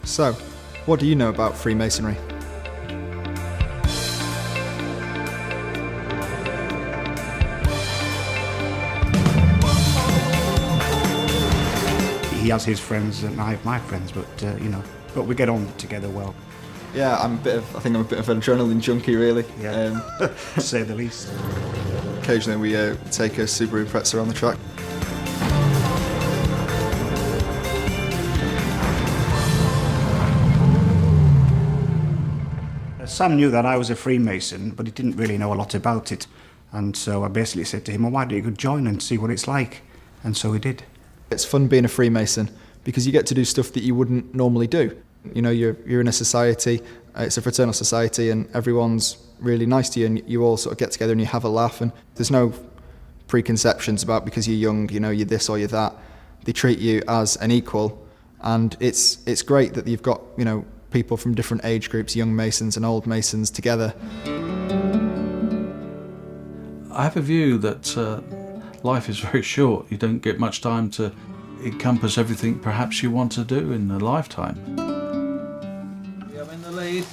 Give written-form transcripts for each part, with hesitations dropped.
So, what do you know about Freemasonry? He has his friends and I have my friends, but but we get on together well. Yeah, I think I'm a bit of an adrenaline junkie, really. Yeah, to say the least. Occasionally we take a Subaru Impreza on the track. Sam knew that I was a Freemason, but he didn't really know a lot about it. And so I basically said to him, well, why don't you go join and see what it's like? And so he did. It's fun being a Freemason because you get to do stuff that you wouldn't normally do. You know, you're in a society, it's a fraternal society, and everyone's really nice to you, and you all sort of get together and you have a laugh, and there's no preconceptions about because you're young, you know, you're this or you're that. They treat you as an equal, and it's great that you've got, you know, people from different age groups, young Masons and old Masons together. I have a view that life is very short. You don't get much time to encompass everything perhaps you want to do in a lifetime. I'm in the lead.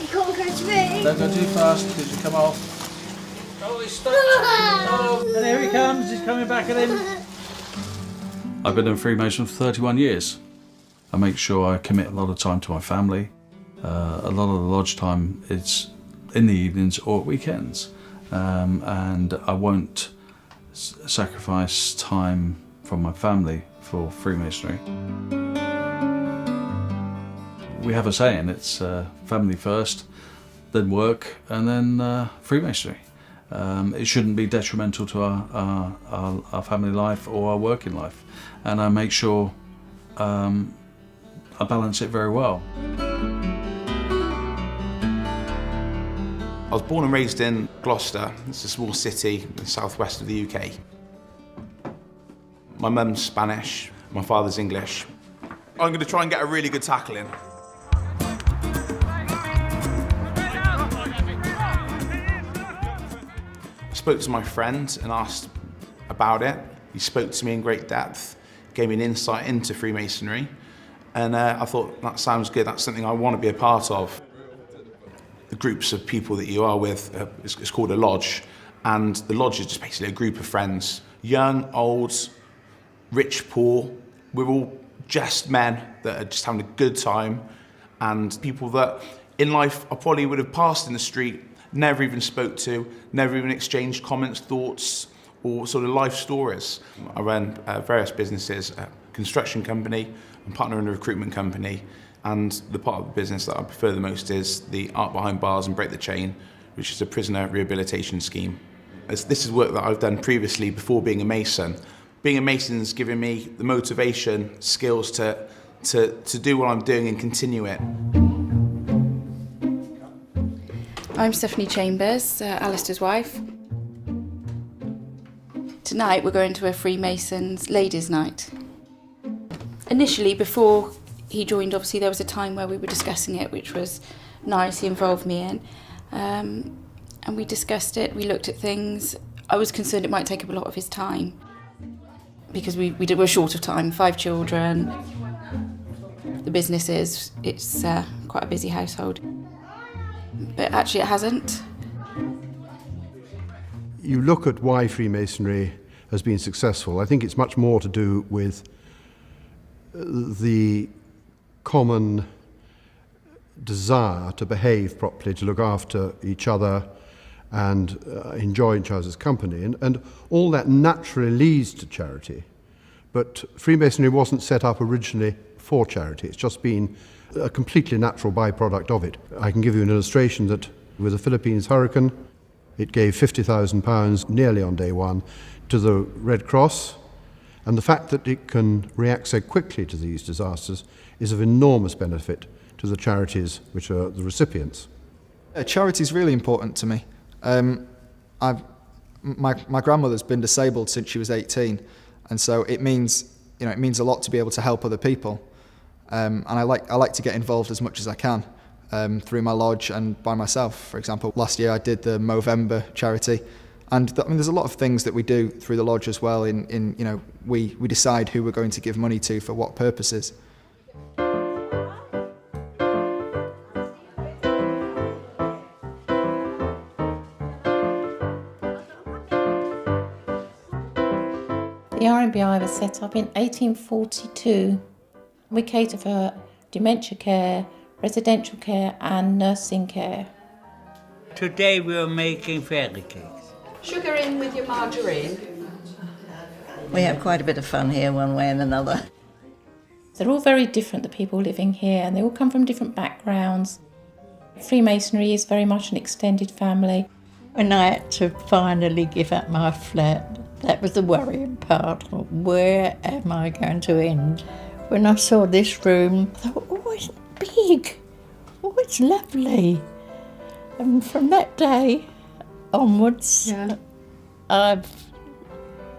You can't go to me. Don't go too fast because you come off. Oh, he's stuck. Oh, and here he comes. He's coming back at him. I've been in Freemason for 31 years. I make sure I commit a lot of time to my family. A lot of the lodge time is in the evenings or at weekends. And I won't sacrifice time from my family for Freemasonry. We have a saying, it's family first, then work, and then Freemasonry. It shouldn't be detrimental to our family life or our working life. And I make sure I balance it very well. I was born and raised in Gloucester. It's a small city in the southwest of the UK. My mum's Spanish, my father's English. I'm going to try and get a really good tackle in. I spoke to my friend and asked about it. He spoke to me in great depth, gave me an insight into Freemasonry, and I thought, that sounds good, that's something I want to be a part of. The groups of people that you are with, it's called a lodge, and the lodge is just basically a group of friends, young, old, rich, poor. We're all just men that are just having a good time, and people that in life I probably would have passed in the street, never even spoke to, never even exchanged comments, thoughts, or sort of life stories. I run various businesses, a construction company, I'm partner in a recruitment company, and the part of the business that I prefer the most is the Art Behind Bars and Break the Chain, which is a prisoner rehabilitation scheme. This is work that I've done previously before being a Mason. Being a Mason's given me the motivation, skills to do what I'm doing and continue it. I'm Stephanie Chambers, Alistair's wife. Tonight we're going to a Freemasons ladies' night. Initially, before he joined, obviously there was a time where we were discussing it, which was nice, he involved me in. And we discussed it, we looked at things. I was concerned it might take up a lot of his time because we're short of time, 5 children. The business it's quite a busy household. But actually it hasn't. You look at why Freemasonry has been successful. I think it's much more to do with the common desire to behave properly, to look after each other and enjoy each other's company. And all that naturally leads to charity. But Freemasonry wasn't set up originally for charity. It's just been a completely natural byproduct of it. I can give you an illustration that with the Philippines hurricane, it gave £50,000 nearly on day one to the Red Cross. And the fact that it can react so quickly to these disasters is of enormous benefit to the charities which are the recipients. Charity is really important to me. My grandmother's been disabled since she was 18, and so it means a lot to be able to help other people. And I like to get involved as much as I can through my lodge and by myself. For example, last year I did the Movember charity. And there's a lot of things that we do through the lodge as well. We decide who we're going to give money to for what purposes. I was set up in 1842. We cater for dementia care, residential care and nursing care. Today we are making fairy cakes. Sugar in with your margarine. We have quite a bit of fun here one way and another. They're all very different, the people living here, and they all come from different backgrounds. Freemasonry is very much an extended family. When I had to finally give up my flat, that was the worrying part. Where am I going to end? When I saw this room, I thought, oh, it's big. Oh, it's lovely. And from that day onwards, I've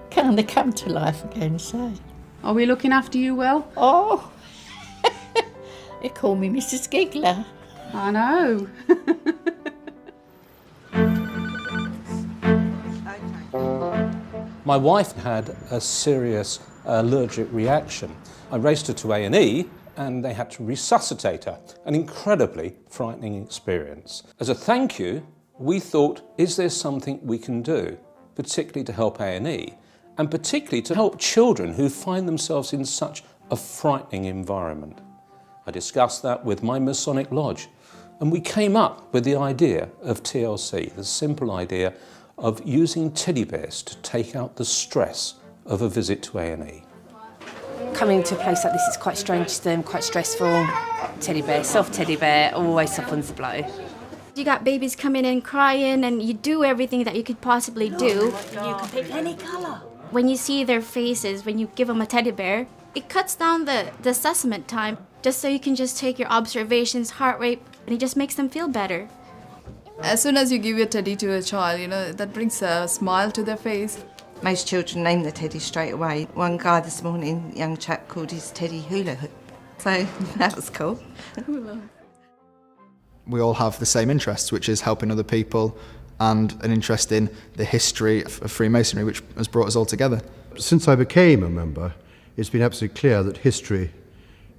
kind of come to life again, so. Are we looking after you well? Oh, they call me Mrs. Giggler. I know. My wife had a serious allergic reaction. I raced her to A&E and they had to resuscitate her. An incredibly frightening experience. As a thank you, we thought, is there something we can do, particularly to help A&E, and particularly to help children who find themselves in such a frightening environment? I discussed that with my Masonic Lodge, and we came up with the idea of TLC, the simple idea of using teddy bears to take out the stress of a visit to A&E. Coming to a place like this is quite strange to them, quite stressful. Teddy bear, soft teddy bear, always softens the blow. You got babies coming in crying and you do everything that you could possibly do. You can pick any colour. When you see their faces, when you give them a teddy bear, it cuts down the assessment time just so you can just take your observations, heart rate, and it just makes them feel better. As soon as you give your teddy to a child, you know, that brings a smile to their face. Most children name the teddy straight away. One guy this morning, young chap, called his teddy hula hoop. So that was cool. We all have the same interests, which is helping other people and an interest in the history of Freemasonry, which has brought us all together. Since I became a member, it's been absolutely clear that history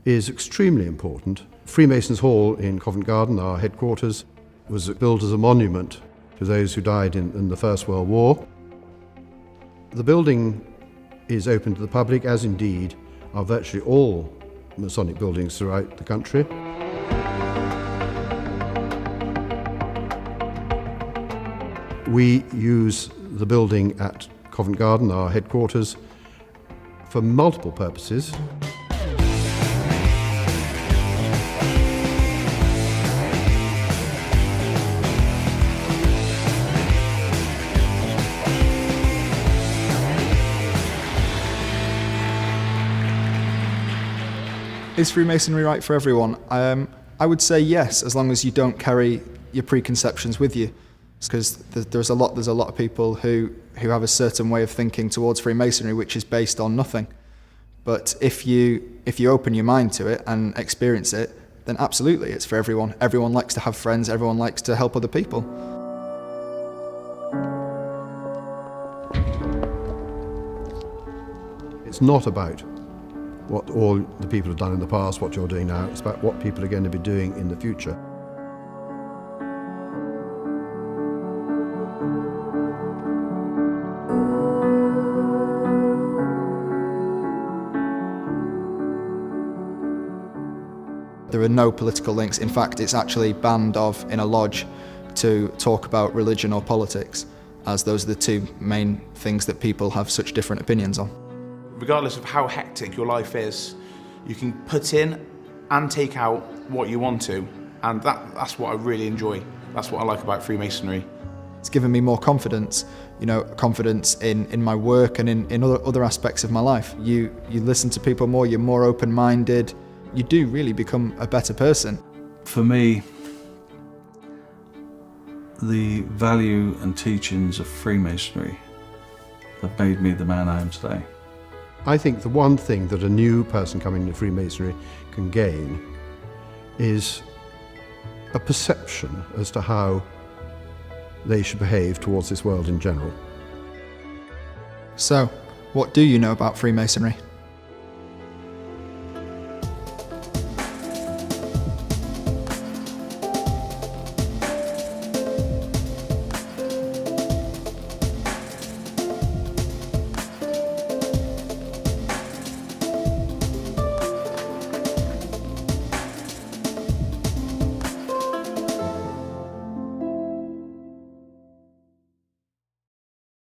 is extremely important. Freemasons' Hall in Covent Garden, our headquarters, was built as a monument to those who died in the First World War. The building is open to the public, as indeed are virtually all Masonic buildings throughout the country. We use the building at Covent Garden, our headquarters, for multiple purposes. Is Freemasonry right for everyone? I would say yes, as long as you don't carry your preconceptions with you. Because there's a lot of people who have a certain way of thinking towards Freemasonry which is based on nothing. But if you open your mind to it and experience it, then absolutely it's for everyone. Everyone likes to have friends, everyone likes to help other people. It's not about what all the people have done in the past, what you're doing now. It's about what people are going to be doing in the future. There are no political links. In fact, it's actually banned in a lodge to talk about religion or politics, as those are the two main things that people have such different opinions on. Regardless of how hectic your life is, you can put in and take out what you want to, and that's what I really enjoy. That's what I like about Freemasonry. It's given me more confidence, confidence in my work and in other aspects of my life. You listen to people more, you're more open-minded, you do really become a better person. For me, the value and teachings of Freemasonry have made me the man I am today. I think the one thing that a new person coming into Freemasonry can gain is a perception as to how they should behave towards this world in general. So, what do you know about Freemasonry?